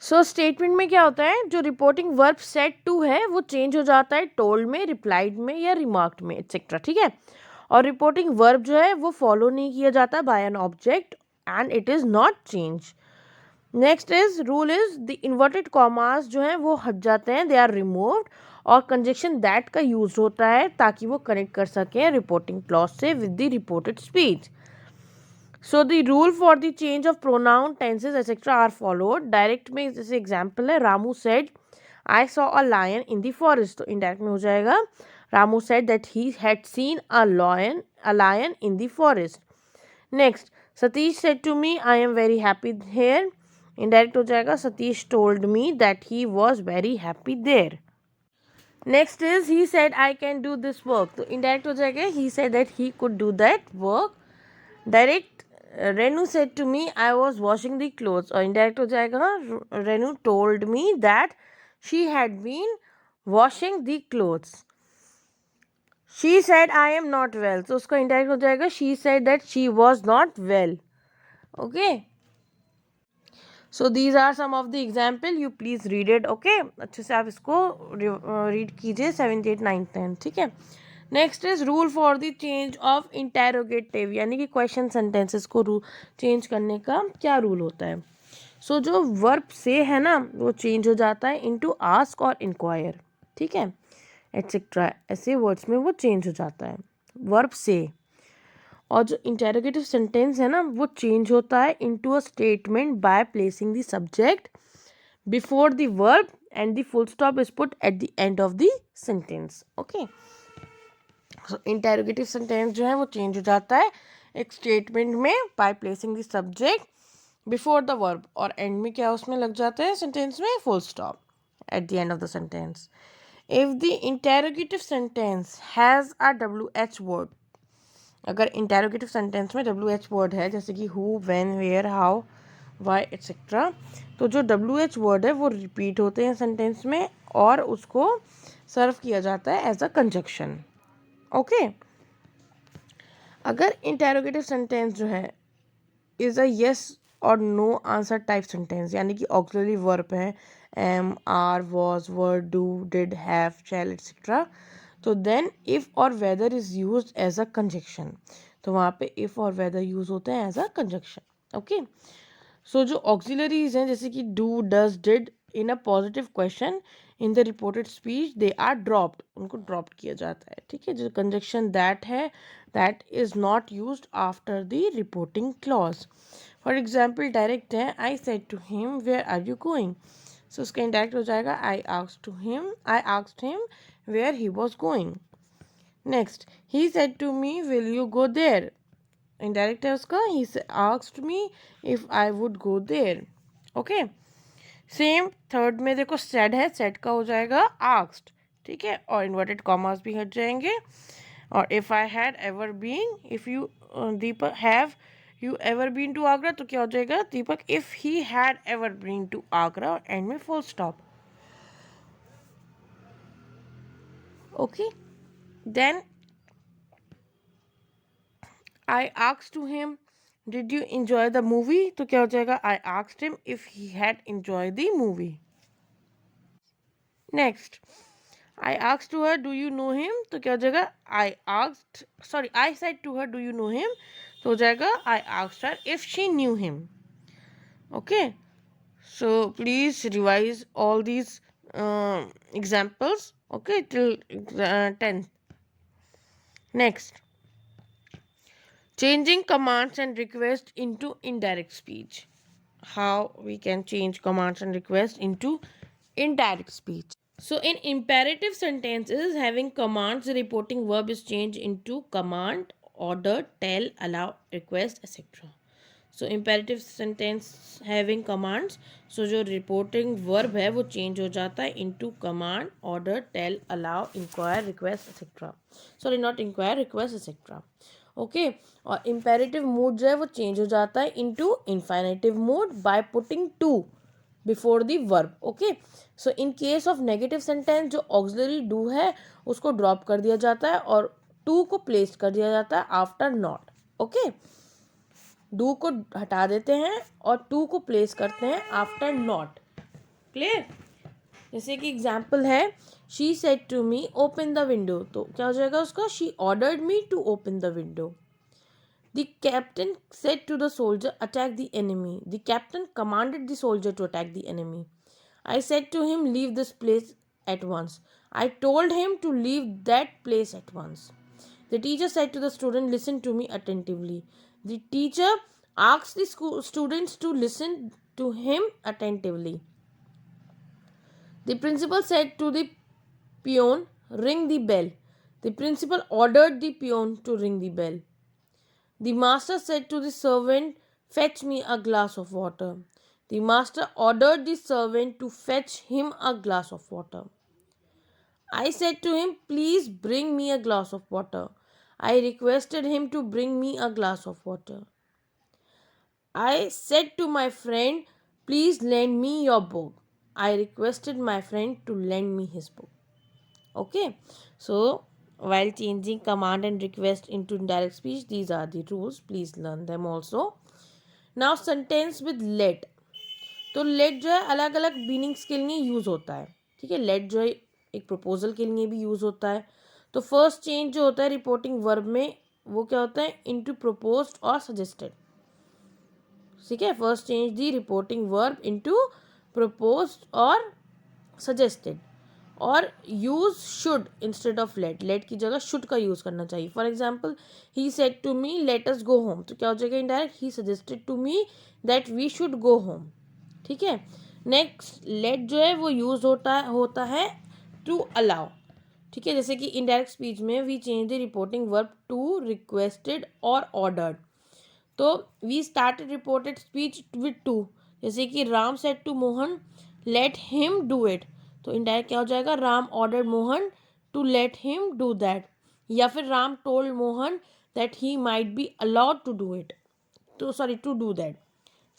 So statement में क्या होता है, जो रिपोर्टिंग वर्ब सेड टू है वो चेंज हो जाता है टोल्ड में, रिप्लाइड में या रिमार्क्ड में एटसेट्रा, ठीक है। और रिपोर्टिंग वर्ब जो है वो फॉलो नहीं किया जाता by an object and it is not change. Next is rule is the inverted commas जो है वो हट जाते हैं, दे आर रिमूव्ड, और कंजक्शन दैट का यूज होता है ताकि वो कनेक्ट कर सकें रिपोर्टिंग क्लॉज से with the reported speech. So the rule for the change of pronoun tenses etcetera are followed. Direct में जैसे एग्जाम्पल है, Ramu said I saw a lion in the forest, तो इनडायरेक्ट में हो जाएगा Ramu said that he had seen a lion in the forest. Next, Satish said to me I am very happy here, indirect हो जाएगा Satish told me that he was very happy there. Next is he said I can do this work, तो indirect हो जाएगा he said that he could do that work. Direct, Renu said to me I was washing the clothes, और indirect हो जाएगा Renu told me that she had been washing the clothes. She said I am not well, तो उसका indirect हो जाएगा she said that she was not well. Okay, so these are some of the example, you please read it. Okay, अच्छे से आप इसको read कीजिए 7th 8th 9th 10th, ठीक है। Next is rule for the change of interrogative, यानी कि question sentences को चेंज करने का क्या रूल होता है। सो जो वर्ब से है ना वो चेंज हो जाता है इनटू आस्क और इंक्वायर, ठीक है, एटसेट्रा, ऐसे वर्ड्स में वो चेंज हो जाता है वर्ब से। और जो इंटेरोगेटिव सेंटेंस है ना वो चेंज होता है into a statement by placing the subject before the verb and the full stop is put at the end of the sentence. Okay, so interrogative sentence जो है वो चेंज हो जाता है एक स्टेटमेंट में by placing the subject before the verb, और end में क्या उसमें लग जाता है सेंटेंस में full stop at the end of the sentence. If the interrogative sentence has a WH word, अगर इंटेरोगेटिव सेंटेंस में WH वर्ड है जैसे कि who, when, where, how, why etcetera, तो जो WH वर्ड है वो रिपीट होते हैं सेंटेंस में और उसको सर्व किया जाता है एज अ कंजक्शन। ओके, अगर इंटेरोगेटिव सेंटेंस जो है इज़ अ येस और नो आंसर टाइप सेंटेंस, यानी कि ऑक्सिलरी वर्ब है am, are, was, were, do, did, have, shall etcetera, तो देन इफ़ और whether is use as a conjunction, तो वहाँ पे इफ़ और वेदर यूज होते हैं as a conjunction. Okay, so जो ऑक्सिलरीज हैं जैसे कि do, does, did in a positive question in the reported speech they are dropped, उनको ड्रॉप किया जाता है, ठीक है। जो कंजक्शन दैट है that is not used after the reporting clause. For example direct है I said to him where are you going, so उसका इंडायरेक्ट हो जाएगा I asked him where he was going. Next, he said to me will you go there, indirect है उसका he asked me if I would go there. Okay, same third में देखो said है, said का हो जाएगा आस्क्ड, ठीक है, और इन्वर्टेड कॉमास भी हट जाएंगे। और if I had ever been, if you Deepak have you ever been to Agra, तो क्या हो जाएगा Deepak if he had ever been to Agra, और एंड में full stop. Okay, then I asked to him did you enjoy the movie, तो क्या हो जाएगा I asked him if he had enjoyed the movie. Next, I asked to her do you know him, तो क्या हो जाएगा I said to her do you know him, तो हो जाएगा I asked her if she knew him. Okay, so please revise all these examples, okay, till 10th. Next, changing commands and requests into indirect speech. How we can change commands and requests into indirect speech. So in imperative sentences, having commands, the reporting verb is changed into command, order, tell, allow, request, etc. So imperative sentence having commands, so जो reporting verb है वो change हो जाता है into command, order, tell, allow, inquire, request, etc. Sorry, not inquire, request, etc. Okay, और imperative mood जो है वो change हो जाता है into infinitive mood by putting to before the verb. Okay, so in case of negative sentence जो auxiliary do है उसको ड्रॉप कर दिया जाता है और टू को प्लेस कर दिया जाता है आफ्टर नॉट। ओके, डू को हटा देते हैं और टू को प्लेस करते हैं आफ्टर नॉट। क्लियर। जैसे कि एग्जाम्पल है, she said to me open the window, तो क्या हो जाएगा उसका, she ordered me to open the window. The captain said to the soldier, attack the enemy. The captain commanded the soldier to attack the enemy. I said to him, leave this place at once. I told him to leave that place at once. The teacher said to the student, listen to me attentively. The teacher asked the students to listen to him attentively. The principal said to the peon, ring the bell. The principal ordered the peon to ring the bell. The master said to the servant, fetch me a glass of water. The master ordered the servant to fetch him a glass of water. I said to him, please bring me a glass of water. I requested him to bring me a glass of water. I said to my friend, please lend me your book. I requested my friend to lend me his book. Okay, so while changing command and request into indirect speech, these are the rules. Please learn them also. Now sentence with let. तो late जो है अलग अलग meanings के लिए use होता है, ठीक है। लेट जो है एक प्रपोजल के लिए भी यूज़ होता है। तो फर्स्ट चेंज जो होता है रिपोर्टिंग वर्ब में, वो क्या होता है, इनटू प्रपोज्ड और सजेस्टेड, ठीक है। First change the reporting verb into proposed और सजेस्टेड, और use should instead of let, let की जगह शुड का यूज करना चाहिए। For example, he said to me let us go home, तो क्या हो जाएगा indirect, he suggested to me that we should go home, ठीक है। नेक्स्ट लेट जो है वो यूज होता है टू अलाउ, ठीक है। जैसे कि इनडायरेक्ट स्पीच में we change the reporting verb to requested और ऑर्डर्ड, तो we started reported speech with to, जैसे कि Ram said to Mohan let him do it, तो इनडायरेक्ट क्या हो जाएगा, Ram ordered Mohan to let him do that, या फिर Ram told Mohan that he might be allowed to do it, तो sorry to do that.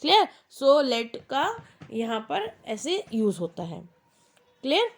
Clear. So let का यहाँ पर ऐसे यूज होता है। क्लियर।